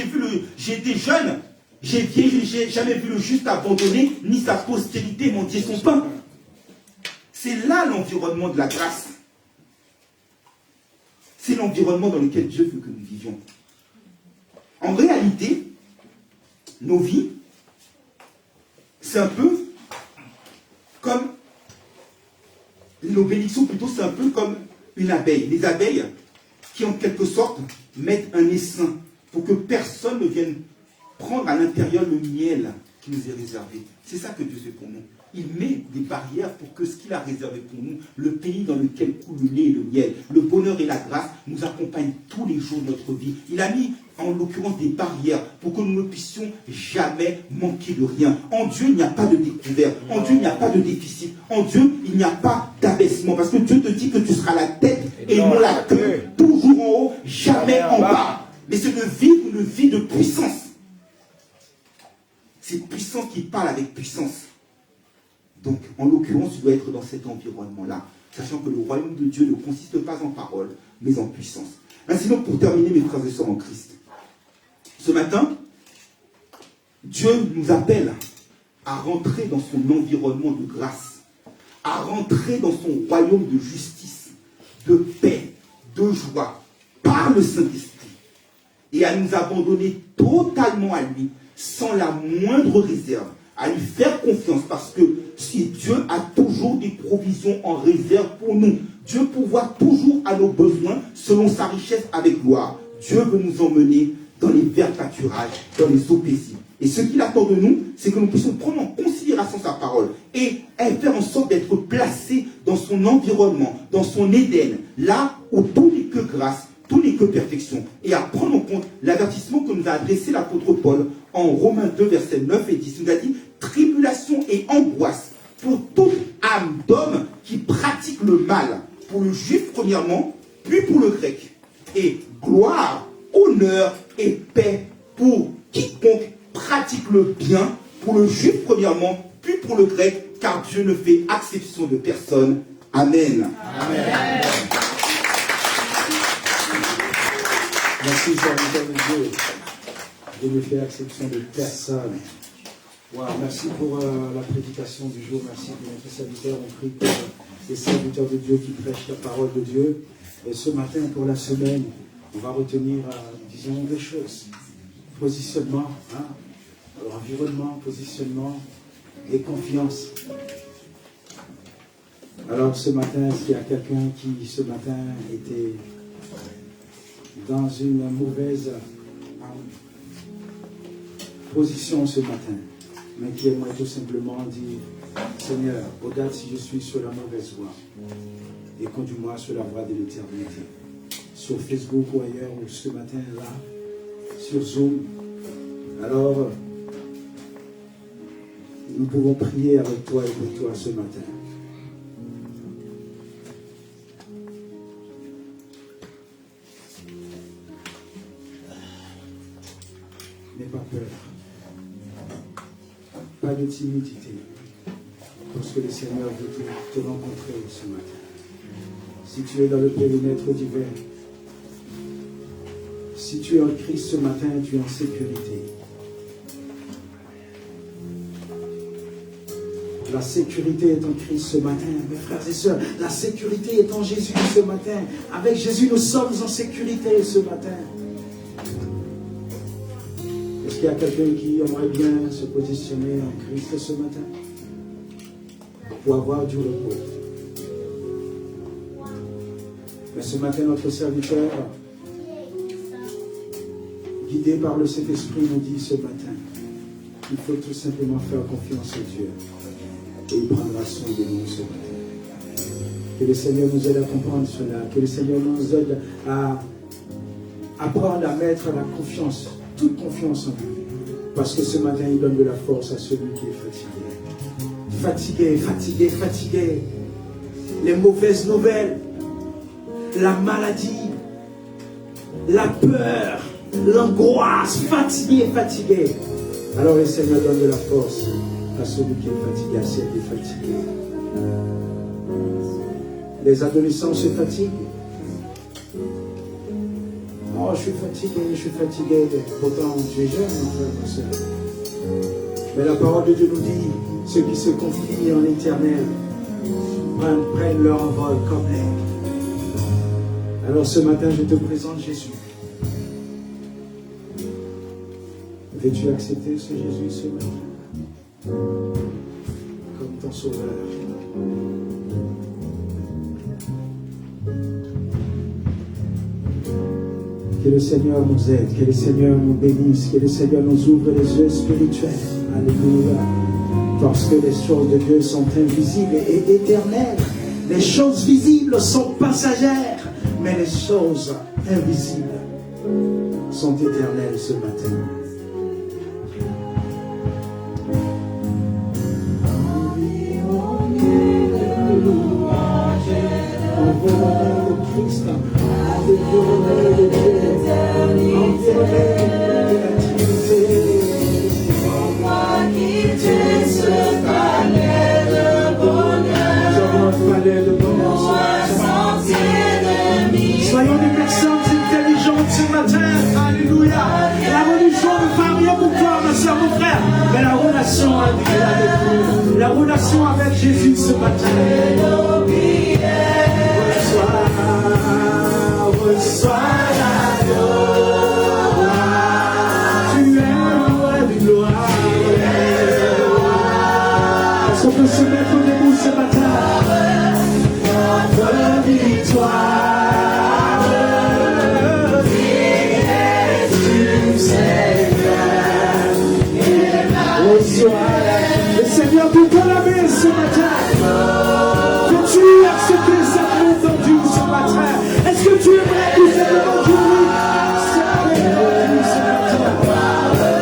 j'ai été jeune, j'ai vieilli, j'ai jamais vu le juste abandonné, ni sa postérité mendier son pain. C'est là l'environnement de la grâce. C'est l'environnement dans lequel Dieu veut que nous vivions. En réalité, nos vies, c'est un peu comme, nos bénédictions plutôt, c'est un peu comme une abeille. Les abeilles qui en quelque sorte mettent un essaim pour que personne ne vienne prendre à l'intérieur le miel qui nous est réservé. C'est ça que Dieu fait pour nous. Il met des barrières pour que ce qu'il a réservé pour nous, le pays dans lequel coule le lait et le miel, le bonheur et la grâce, nous accompagnent tous les jours de notre vie. Il a mis en l'occurrence des barrières pour que nous ne puissions jamais manquer de rien. En Dieu, il n'y a pas de découvert. En Dieu, il n'y a pas de déficit. En Dieu, il n'y a pas d'abaissement. Parce que Dieu te dit que tu seras la tête et non la queue, toujours en haut, jamais en bas. Mais c'est de vivre une vie de puissance. C'est puissance qui parle avec puissance. Donc, en l'occurrence, tu dois être dans cet environnement-là, sachant que le royaume de Dieu ne consiste pas en parole, mais en puissance. Ainsi donc, pour terminer, mes frères et sœurs en Christ, ce matin, Dieu nous appelle à rentrer dans son environnement de grâce, à rentrer dans son royaume de justice, de paix, de joie, par le Saint-Esprit, et à nous abandonner totalement à lui, sans la moindre réserve, à lui faire confiance, parce que si Dieu a toujours des provisions en réserve pour nous, Dieu pourvoit toujours à nos besoins selon sa richesse avec gloire. Dieu veut nous emmener dans les verts pâturages, dans les eaux paisibles. Et ce qu'il attend de nous, c'est que nous puissions prendre en considération sa parole et faire en sorte d'être placés dans son environnement, dans son Éden, là où tout n'est que grâce, tout n'est que perfection. Et à prendre en compte l'avertissement que nous a adressé l'apôtre Paul en Romains 2, versets 9 et 10. Il nous a dit « Tribulation et angoisse pour toute âme d'homme qui pratique le mal, pour le juif premièrement, puis pour le grec. Et gloire, honneur et paix pour quiconque pratique le bien, pour le juif premièrement, puis pour le grec, car Dieu ne fait exception de personne. Amen. Amen.
Merci, serviteur de Dieu. Je ne fais exception de personne. Wow, merci pour la prédication du jour. Merci pour notre serviteur. On prie pour les serviteurs de Dieu qui prêchent la parole de Dieu. Et ce matin, pour la semaine, on va retenir, disons, des choses. Positionnement, environnement, positionnement et confiance. Alors ce matin, est-ce qu'il y a quelqu'un qui, ce matin, était dans une mauvaise position ce matin, mais qui aimerait tout simplement dire, Seigneur, au-delà si je suis sur la mauvaise voie, et conduis-moi sur la voie de l'éternité. sur Facebook ou ailleurs, ou ce matin là, sur Zoom. Alors, nous pouvons prier avec toi et pour toi ce matin. N'aie pas peur. Pas de timidité. Parce que le Seigneur veut te rencontrer ce matin. Si tu es dans le périmètre divin, si tu es en Christ ce matin, tu es en sécurité. La sécurité est en Christ ce matin, mes frères et sœurs. La sécurité est en Jésus ce matin. Avec Jésus, nous sommes en sécurité ce matin. Est-ce qu'il y a quelqu'un qui aimerait bien se positionner en Christ ce matin pour avoir du repos? Mais ce matin, notre serviteur, guidé par le Saint-Esprit, nous dit ce matin qu'il faut tout simplement faire confiance à Dieu. Et il prendra soin de nous ce matin. Que le Seigneur nous aide à comprendre cela. Que le Seigneur nous aide à apprendre à mettre la confiance, toute confiance en lui. Parce que ce matin, il donne de la force à celui qui est fatigué. Fatigué, fatigué, fatigué. Les mauvaises nouvelles, la maladie, la peur, l'angoisse, fatigué, fatigué. Alors le Seigneur donne de la force à celui qui est fatigué, à celle qui est fatiguée. Les adolescents se fatiguent. Oh, je suis fatigué. Pourtant, tu es jeune, mon frère, ma soeur. Mais la parole de Dieu nous dit, ceux qui se confient en l'éternel prennent leur envol comme l'air. Alors ce matin, je te présente Jésus. Veux-tu accepter ce Jésus ce matin comme ton sauveur? Que le Seigneur nous aide, que le Seigneur nous bénisse, que le Seigneur nous ouvre les yeux spirituels. Alléluia. Parce que les choses de Dieu sont invisibles et éternelles. Les choses visibles sont passagères, mais les choses invisibles sont éternelles ce matin. Christ, soyons des personnes intelligentes ce matin. Alléluia. La religion ne fait rien pour toi, ma soeur, mon frère, mais la relation avec vous, la relation avec Jésus ce matin. Reçois la gloire. Tu es roi de gloire. Est-ce qu'on peut se mettre debout ce matin? Notre victoire est du Seigneur. Reçois la gloire. Le Seigneur peut te laver ce matin. Peux-tu accepter cette main tendue ce matin? Est-ce que tu aimerais tout simplement qu'il accepte ce matin?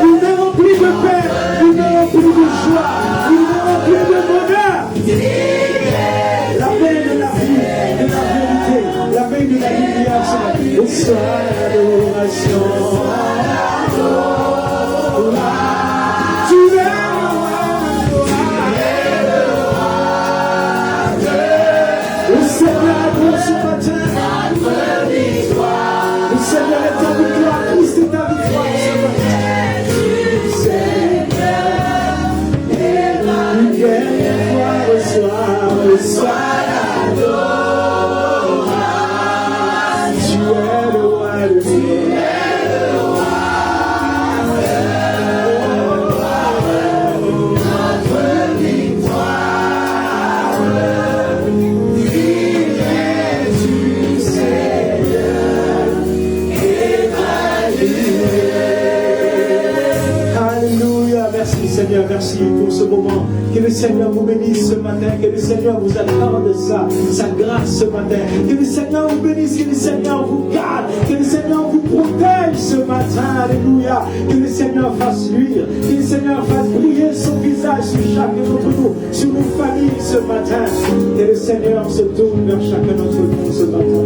Il est rempli de paix, il est rempli de joie, il est rempli de bonheur. La paix de la vie, de la vérité, la paix de la lumière, c'est soit l'adoration. Tu es le roi. merci Seigneur, merci pour ce moment. Que le Seigneur vous bénisse ce matin, que le Seigneur vous accorde sa grâce ce matin. Que le Seigneur vous bénisse, que le Seigneur vous garde, que le Seigneur vous protège ce matin. Alléluia. Que le Seigneur fasse luire, que le Seigneur fasse briller son visage sur chacun d'entre nous, sur nos familles ce matin. Que le Seigneur se tourne vers chacun d'entre nous ce matin.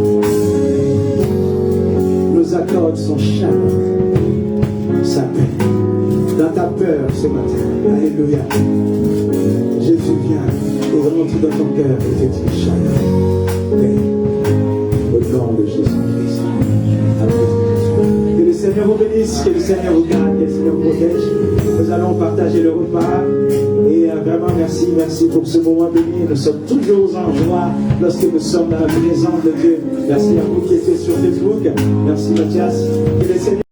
Nous accorde son chaleur, sa paix, dans ta peur ce matin. Alléluia. Jésus vient et rentre dans ton cœur et te dit chaleur, paix, au nom de Jésus-Christ. Amen. Que le Seigneur vous bénisse, que le Seigneur vous garde, que le Seigneur vous protège. Nous allons partager le repas. Et vraiment merci pour ce moment béni. Nous sommes toujours en joie lorsque nous sommes dans la présence de Dieu. Merci à vous qui étiez sur Facebook. Merci Mathias. Que le Seigneur